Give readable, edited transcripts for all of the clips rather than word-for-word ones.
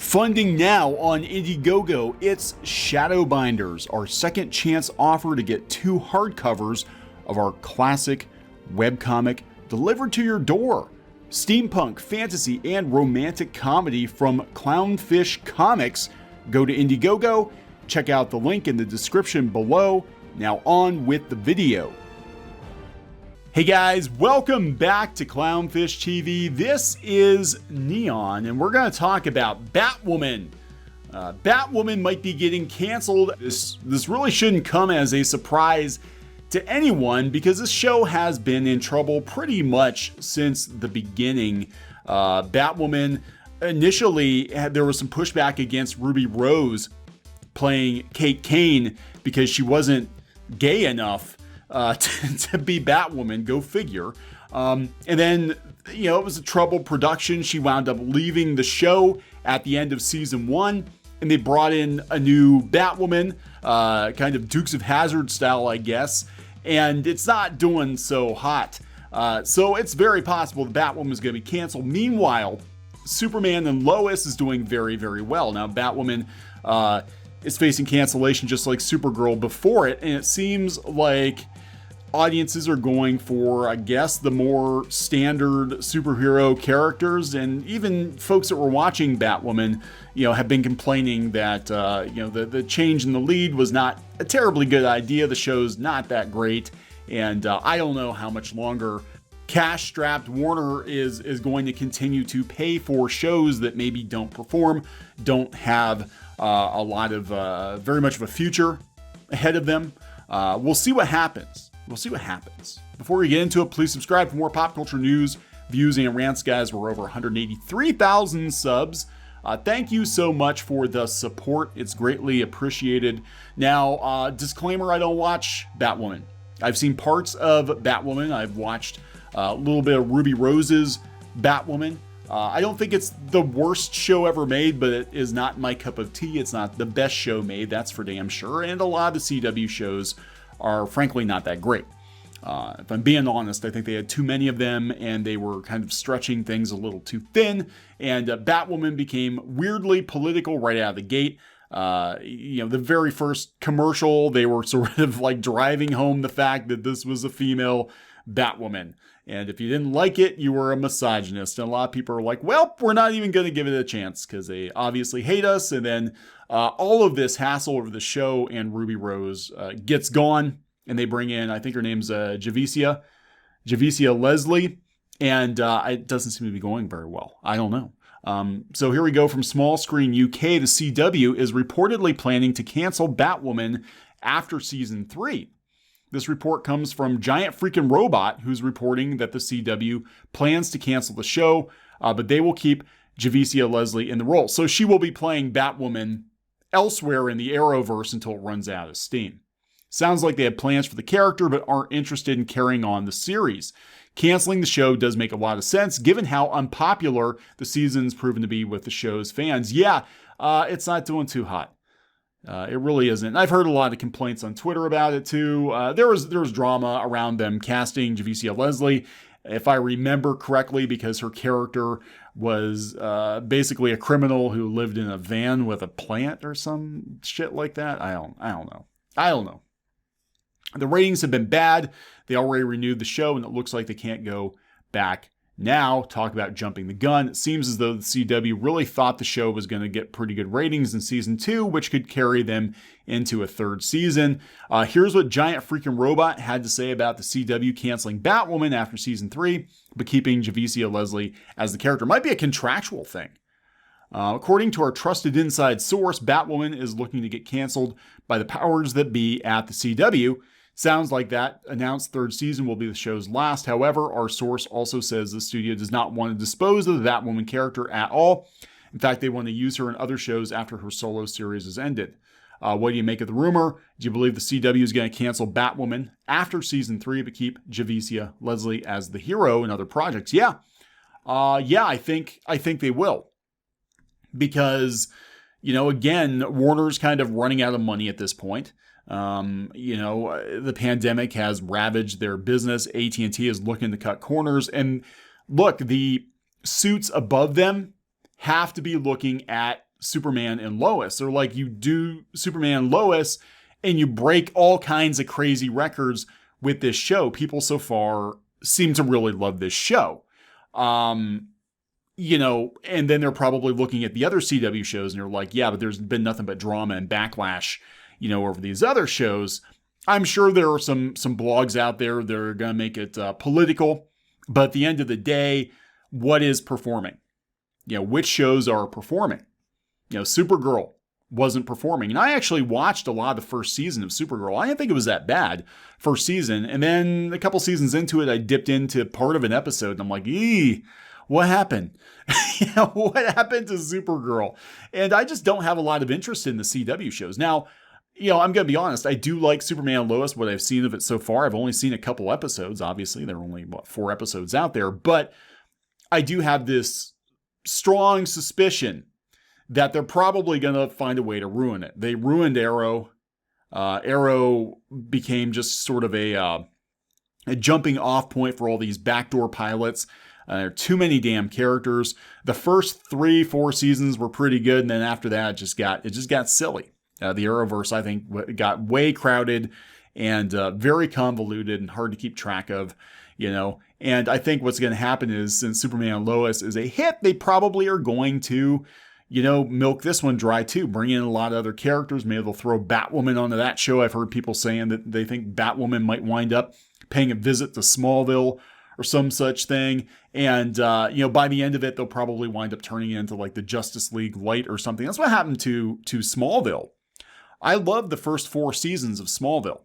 Funding now on Indiegogo, it's Shadowbinders, our second chance offer to get 2 hardcovers of our classic webcomic delivered to your door. Steampunk, fantasy, and romantic comedy from Clownfish Comics. Go to Indiegogo, check out the link in the description below. Now on with the video. Hey guys, welcome back to Clownfish TV. This is Kneon, and we're going to talk about Batwoman. Batwoman might be getting canceled. This really shouldn't come as a surprise to anyone because this show has been in trouble pretty much since the beginning. Batwoman, initially, there was some pushback against Ruby Rose playing Kate Kane because she wasn't gay enough to be Batwoman, go figure. And then, it was a troubled production. She wound up leaving the show at the end of season 1, and they brought in a new Batwoman, kind of Dukes of Hazzard style, I guess, and it's not doing so hot. So it's very possible the Batwoman is going to be canceled. Meanwhile, Superman and Lois is doing very, very well. Now, Batwoman is facing cancellation just like Supergirl before it, and it seems like audiences are going for, I guess, the more standard superhero characters, and even folks that were watching Batwoman, have been complaining that, the change in the lead was not a terribly good idea. The show's not that great, and I don't know how much longer cash-strapped Warner is going to continue to pay for shows that maybe don't perform, don't have a lot of, very much of a future ahead of them. We'll see what happens. Before we get into it, please subscribe for more pop culture news, views, and rants, guys. We're over 183,000 subs. Thank you so much for the support. It's greatly appreciated. Now, disclaimer, I don't watch Batwoman. I've seen parts of Batwoman. I've watched a little bit of Ruby Rose's Batwoman. I don't think it's the worst show ever made, but it is not my cup of tea. It's not the best show made, that's for damn sure. And a lot of the CW shows are frankly not that great. If I'm being honest, I think they had too many of them and they were kind of stretching things a little too thin. And Batwoman became weirdly political right out of the gate. The very first commercial, they were sort of like driving home the fact that this was a female Batwoman. And if you didn't like it, you were a misogynist. And a lot of people are like, well, we're not even going to give it a chance because they obviously hate us. And then all of this hassle over the show and Ruby Rose gets gone. And they bring in, I think her name's Javicia Leslie. And it doesn't seem to be going very well. I don't know. So here we go from Small Screen UK. The CW is reportedly planning to cancel Batwoman after season 3. This report comes from Giant Freaking Robot, who's reporting that the CW plans to cancel the show, but they will keep Javicia Leslie in the role. So she will be playing Batwoman elsewhere in the Arrowverse until it runs out of steam. Sounds like they have plans for the character, but aren't interested in carrying on the series. Canceling the show does make a lot of sense, given how unpopular the season's proven to be with the show's fans. Yeah, it's not doing too hot. It really isn't. I've heard a lot of complaints on Twitter about it too. There was drama around them casting Javicia Leslie, if I remember correctly, because her character was basically a criminal who lived in a van with a plant or some shit like that. I don't know. The ratings have been bad. They already renewed the show, and it looks like they can't go back now. Talk about jumping the gun. It seems as though the CW really thought the show was going to get pretty good ratings in season 2, which could carry them into a third season. Here's what Giant Freaking Robot had to say about the CW canceling Batwoman after season 3, but keeping Javicia Leslie as the character. Might be a contractual thing. According to our trusted inside source, Batwoman is looking to get canceled by the powers that be at the CW. Sounds like that announced third season will be the show's last. However, our source also says the studio does not want to dispose of the Batwoman character at all. In fact, they want to use her in other shows after her solo series has ended. What do you make of the rumor? Do you believe the CW is going to cancel Batwoman after season 3 but keep Javicia Leslie as the hero in other projects? Yeah. I think they will. Because, again, Warner's kind of running out of money at this point. The pandemic has ravaged their business. AT&T is looking to cut corners. And look, the suits above them have to be looking at Superman and Lois. They're like, you do Superman and Lois and you break all kinds of crazy records with this show. People so far seem to really love this show. You know, and then they're probably looking at the other CW shows and they're like, yeah, but there's been nothing but drama and backlash, you know, over these other shows. I'm sure there are some blogs out there that are going to make it political, but at the end of the day, what is performing? You know, which shows are performing? You know, Supergirl wasn't performing. And I actually watched a lot of the first season of Supergirl. I didn't think it was that bad first season. And then a couple seasons into it, I dipped into part of an episode and I'm like, what happened? You know, what happened to Supergirl? And I just don't have a lot of interest in the CW shows. Now, you know, I'm going to be honest. I do like Superman and Lois, what I've seen of it so far. I've only seen a couple episodes. Obviously, there are only, 4 episodes out there. But I do have this strong suspicion that they're probably going to find a way to ruin it. They ruined Arrow. Arrow became just sort of a jumping off point for all these backdoor pilots. There are too many damn characters. The first 3-4 seasons were pretty good, and then after that, it just got silly. The Arrowverse, I think, got way crowded and very convoluted and hard to keep track of, you know. And I think what's going to happen is, since Superman and Lois is a hit, they probably are going to, you know, milk this one dry too. Bring in a lot of other characters. Maybe they'll throw Batwoman onto that show. I've heard people saying that they think Batwoman might wind up paying a visit to Smallville or some such thing. And, you know, by the end of it, they'll probably wind up turning it into like the Justice League Light or something. That's what happened to Smallville. I loved the first 4 seasons of Smallville.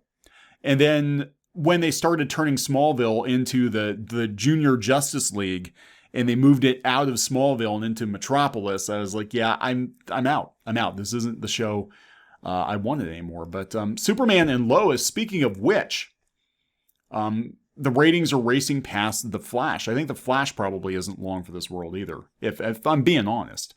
And then when they started turning Smallville into the Junior Justice League and they moved it out of Smallville and into Metropolis, I was like, yeah, I'm out. I'm out. This isn't the show I wanted anymore. But Superman and Lois, speaking of which, the ratings are racing past The Flash. I think The Flash probably isn't long for this world either, if I'm being honest.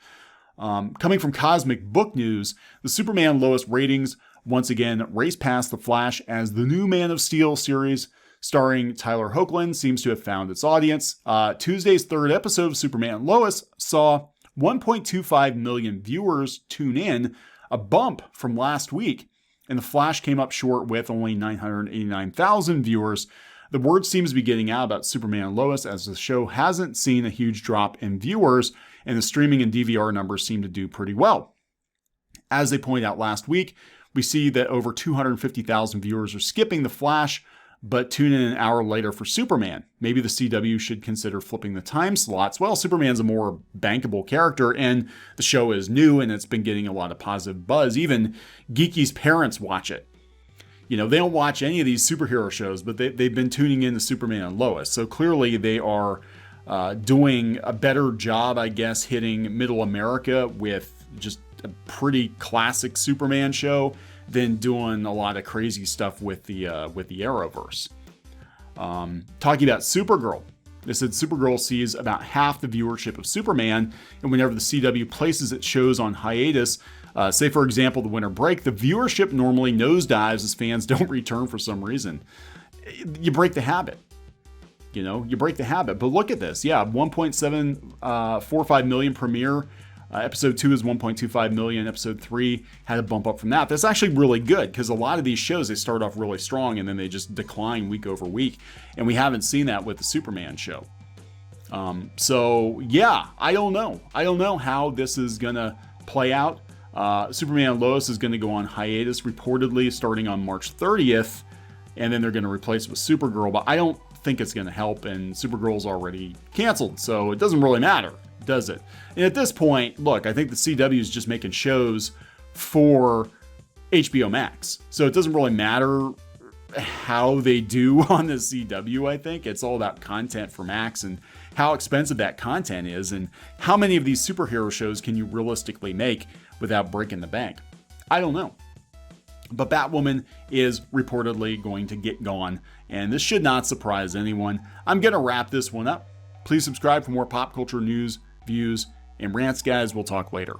Coming from Cosmic Book News, the Superman and Lois ratings once again race past The Flash as the new Man of Steel series starring Tyler Hoechlin seems to have found its audience. Tuesday's 3rd episode of Superman and Lois saw 1.25 million viewers tune in, a bump from last week, and The Flash came up short with only 989,000 viewers. The word seems to be getting out about Superman and Lois as the show hasn't seen a huge drop in viewers, and the streaming and DVR numbers seem to do pretty well. As they pointed out last week, we see that over 250,000 viewers are skipping The Flash, but tune in an hour later for Superman. Maybe the CW should consider flipping the time slots. Well, Superman's a more bankable character, and the show is new, and it's been getting a lot of positive buzz. Even Geeky's parents watch it. You know, they don't watch any of these superhero shows, but they've been tuning in to Superman and Lois. So clearly they are doing a better job, I guess, hitting middle America with just a pretty classic Superman show than doing a lot of crazy stuff with the Arrowverse. Talking about Supergirl. They said Supergirl sees about half the viewership of Superman, and whenever the CW places its shows on hiatus, say for example the winter break, the viewership normally nosedives as fans don't return for some reason. You break the habit. You know, you break the habit. But look at this. Yeah, 1.745 million premiere. Episode 2 is 1.25 million. Episode 3 had a bump up from that. That's actually really good because a lot of these shows, they start off really strong and then they just decline week over week. And we haven't seen that with the Superman show. So yeah, I don't know. I don't know how this is going to play out. Superman and Lois is going to go on hiatus reportedly starting on March 30th. And then they're going to replace it with Supergirl. But I don't think it's going to help. And Supergirl's already canceled. So it doesn't really matter, does it? And at this point, look, I think the CW is just making shows for HBO Max. So it doesn't really matter how they do on the CW, I think. It's all about content for Max and how expensive that content is and how many of these superhero shows can you realistically make without breaking the bank. I don't know. But Batwoman is reportedly going to get gone, and this should not surprise anyone. I'm going to wrap this one up. Please subscribe for more pop culture news, views, and rants, guys. We'll talk later.